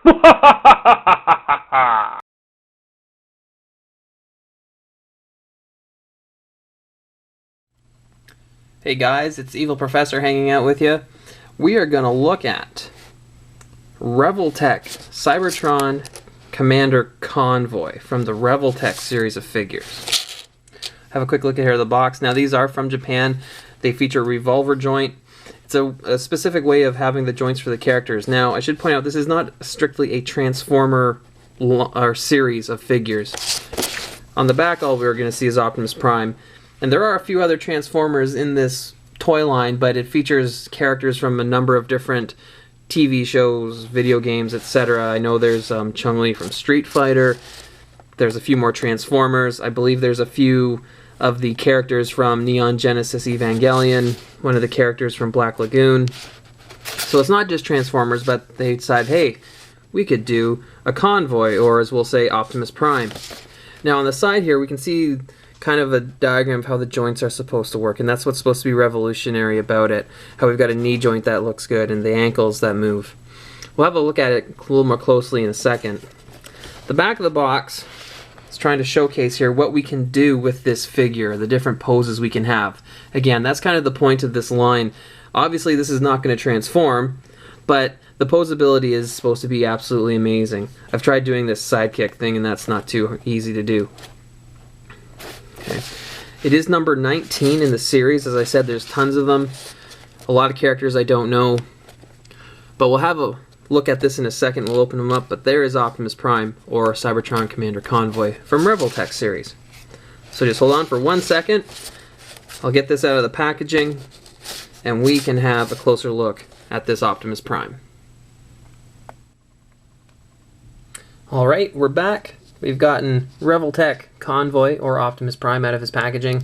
Hey guys, it's Evil Professor hanging out with you. We are going to look at Revoltech Cybertron Commander Convoy from the Revoltech series of figures. Have a quick look at here at the box. Now these are from Japan. They feature a revolver joint. It's a specific way of having the joints for the characters. Now I should point out this is not strictly a Transformer or series of figures. On the back all we're going to see is Optimus Prime. And there are a few other Transformers in this toy line, but it features characters from a number of different TV shows, video games, etc. I know there's Chun-Li from Street Fighter. There's a few more Transformers. I believe there's a few of the characters from Neon Genesis Evangelion, one of the characters from Black Lagoon. So it's not just Transformers, but they decide, hey, we could do a Convoy, or as we'll say, Optimus Prime. Now on the side here we can see kind of a diagram of how the joints are supposed to work, and that's what's supposed to be revolutionary about it. How we've got a knee joint that looks good and the ankles that move. We'll have a look at it a little more closely in a second. The back of the box is trying to showcase here what we can do with this figure, the different poses we can have. Again, that's kind of the point of this line. Obviously this is not going to transform, but the posability is supposed to be absolutely amazing. I've tried doing this sidekick thing and that's not too easy to do. Okay. It is number 19 in the series. As I said, there's tons of them. A lot of characters I don't know. But we'll have a look at this in a second. We'll open them up. But there is Optimus Prime, or Cybertron Commander Convoy, from Revoltech series. So just hold on for 1 second. I'll get this out of the packaging, and we can have a closer look at this Optimus Prime. Alright, we're back. We've gotten Revoltech Convoy, or Optimus Prime, out of his packaging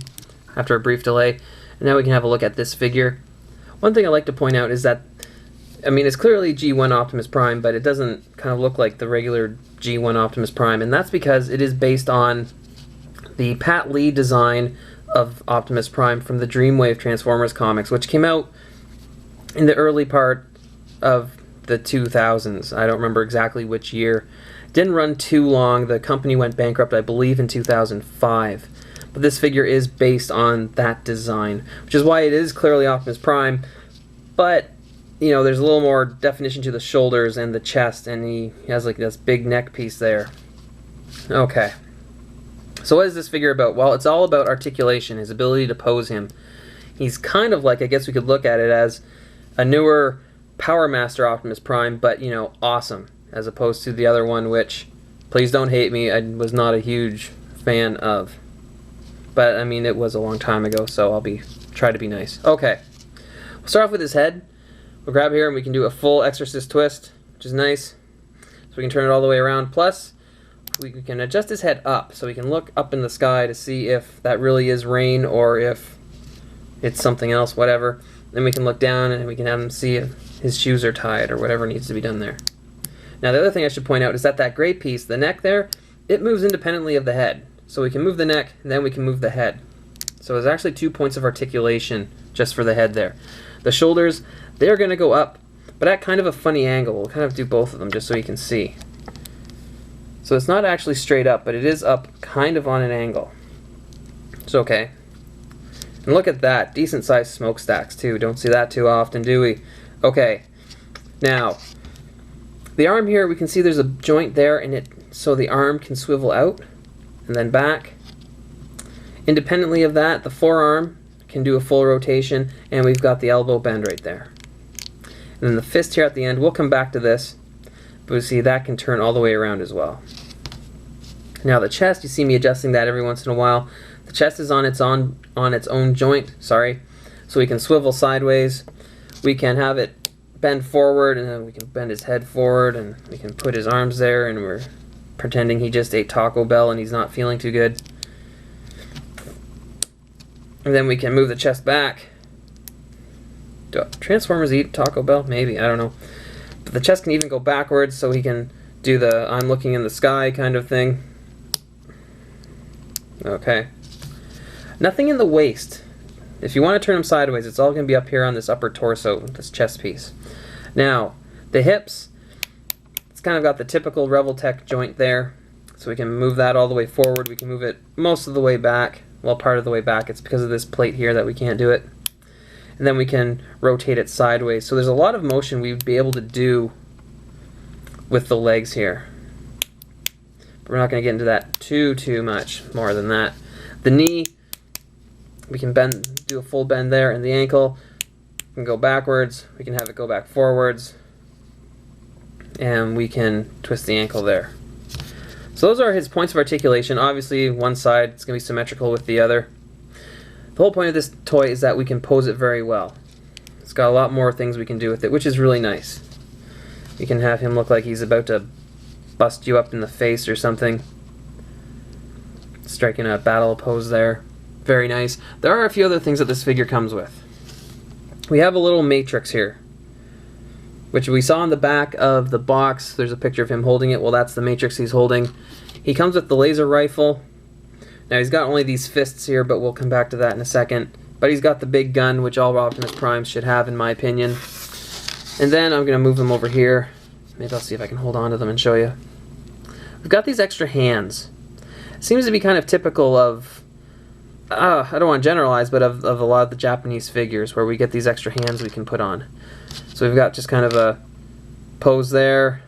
after a brief delay. And now we can have a look at this figure. One thing I like to point out is that, I mean, it's clearly G1 Optimus Prime, but it doesn't kind of look like the regular G1 Optimus Prime. And that's because it is based on the Pat Lee design of Optimus Prime from the Dreamwave Transformers comics, which came out in the early part of the 2000s. I don't remember exactly which year. Didn't run too long. The company went bankrupt, I believe, in 2005. But this figure is based on that design, which is why it is clearly Optimus Prime. But, you know, there's a little more definition to the shoulders and the chest, and he has like this big neck piece there. Okay. So what is this figure about? Well, it's all about articulation, his ability to pose him. He's kind of like, I guess we could look at it as a newer Power Master Optimus Prime, but, you know, awesome. As opposed to the other one, which, please don't hate me, I was not a huge fan of. But, I mean, it was a long time ago, so I'll try to be nice. Okay, we'll start off with his head. We'll grab here and we can do a full Exorcist twist, which is nice. So we can turn it all the way around. Plus, we can adjust his head up, so we can look up in the sky to see if that really is rain or if it's something else, whatever. Then we can look down and we can have him see if his shoes are tied or whatever needs to be done there. Now the other thing I should point out is that that gray piece, the neck there, it moves independently of the head. So we can move the neck, and then we can move the head. So there's actually 2 points of articulation just for the head there. The shoulders, they're going to go up, but at kind of a funny angle. We'll kind of do both of them just so you can see. So it's not actually straight up, but it is up kind of on an angle. It's okay. And look at that, decent sized smokestacks too. Don't see that too often, do we? Okay, now the arm here, we can see there's a joint there, and so the arm can swivel out and then back. Independently of that, the forearm can do a full rotation, and we've got the elbow bend right there. And then the fist here at the end, we'll come back to this, but you see that can turn all the way around as well. Now the chest, you see me adjusting that every once in a while. The chest is on its own joint, sorry, so we can swivel sideways. We can have it bend forward, and then we can bend his head forward, and we can put his arms there, and we're pretending he just ate Taco Bell and he's not feeling too good. And then we can move the chest back. Do Transformers eat Taco Bell? Maybe, I don't know. But the chest can even go backwards, so he can do the I'm looking in the sky kind of thing. Okay. Nothing in the waist. If you want to turn him sideways, it's all going to be up here on this upper torso, this chest piece. Now, the hips, It's kind of got the typical Revoltech joint there. So we can move that all the way forward. We can move it most of the way back. Well, part of the way back. It's because of this plate here that we can't do it. And then we can rotate it sideways. So there's a lot of motion we would be able to do with the legs here. But we're not going to get into that too much more than that. The knee, we can bend, do a full bend there, and the ankle, we can go backwards. We can have it go back forwards. And we can twist the ankle there. So those are his points of articulation. Obviously, one side is going to be symmetrical with the other. The whole point of this toy is that we can pose it very well. It's got a lot more things we can do with it, which is really nice. You can have him look like he's about to bust you up in the face or something. Striking a battle pose there. Very nice. There are a few other things that this figure comes with. We have a little matrix here, which we saw on the back of the box. There's a picture of him holding it. Well, that's the matrix he's holding. He comes with the laser rifle. Now he's got only these fists here, but we'll come back to that in a second. But he's got the big gun, which all Optimus Primes should have, in my opinion. And then I'm going to move them over here. Maybe I'll see if I can hold on to them and show you. We've got these extra hands. It seems to be kind of typical of, I don't want to generalize, but of a lot of the Japanese figures, where we get these extra hands we can put on. So we've got just kind of a pose there.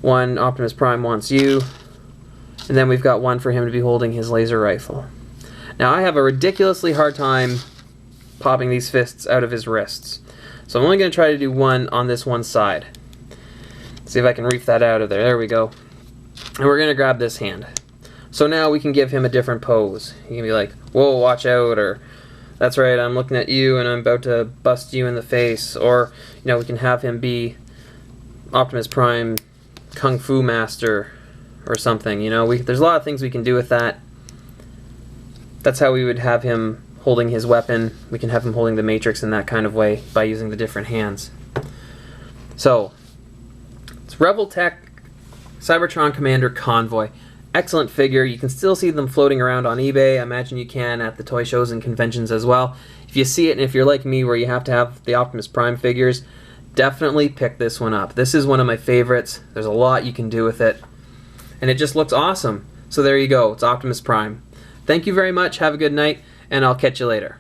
One, Optimus Prime wants you. And then we've got one for him to be holding his laser rifle. Now I have a ridiculously hard time popping these fists out of his wrists. So I'm only going to try to do one on this one side. See if I can reef that out of there. There we go. And we're going to grab this hand. So now we can give him a different pose. He can be like, whoa, watch out, or that's right, I'm looking at you and I'm about to bust you in the face. Or, you know, we can have him be Optimus Prime Kung Fu Master or something, you know. There's a lot of things we can do with that. That's how we would have him holding his weapon. We can have him holding the Matrix in that kind of way by using the different hands. So, it's Revoltech Cybertron Commander Convoy. Excellent figure. You can still see them floating around on eBay. I imagine you can at the toy shows and conventions as well. If you see it, and if you're like me where you have to have the Optimus Prime figures, definitely pick this one up. This is one of my favorites. There's a lot you can do with it. And it just looks awesome. So there you go. It's Optimus Prime. Thank you very much. Have a good night, and I'll catch you later.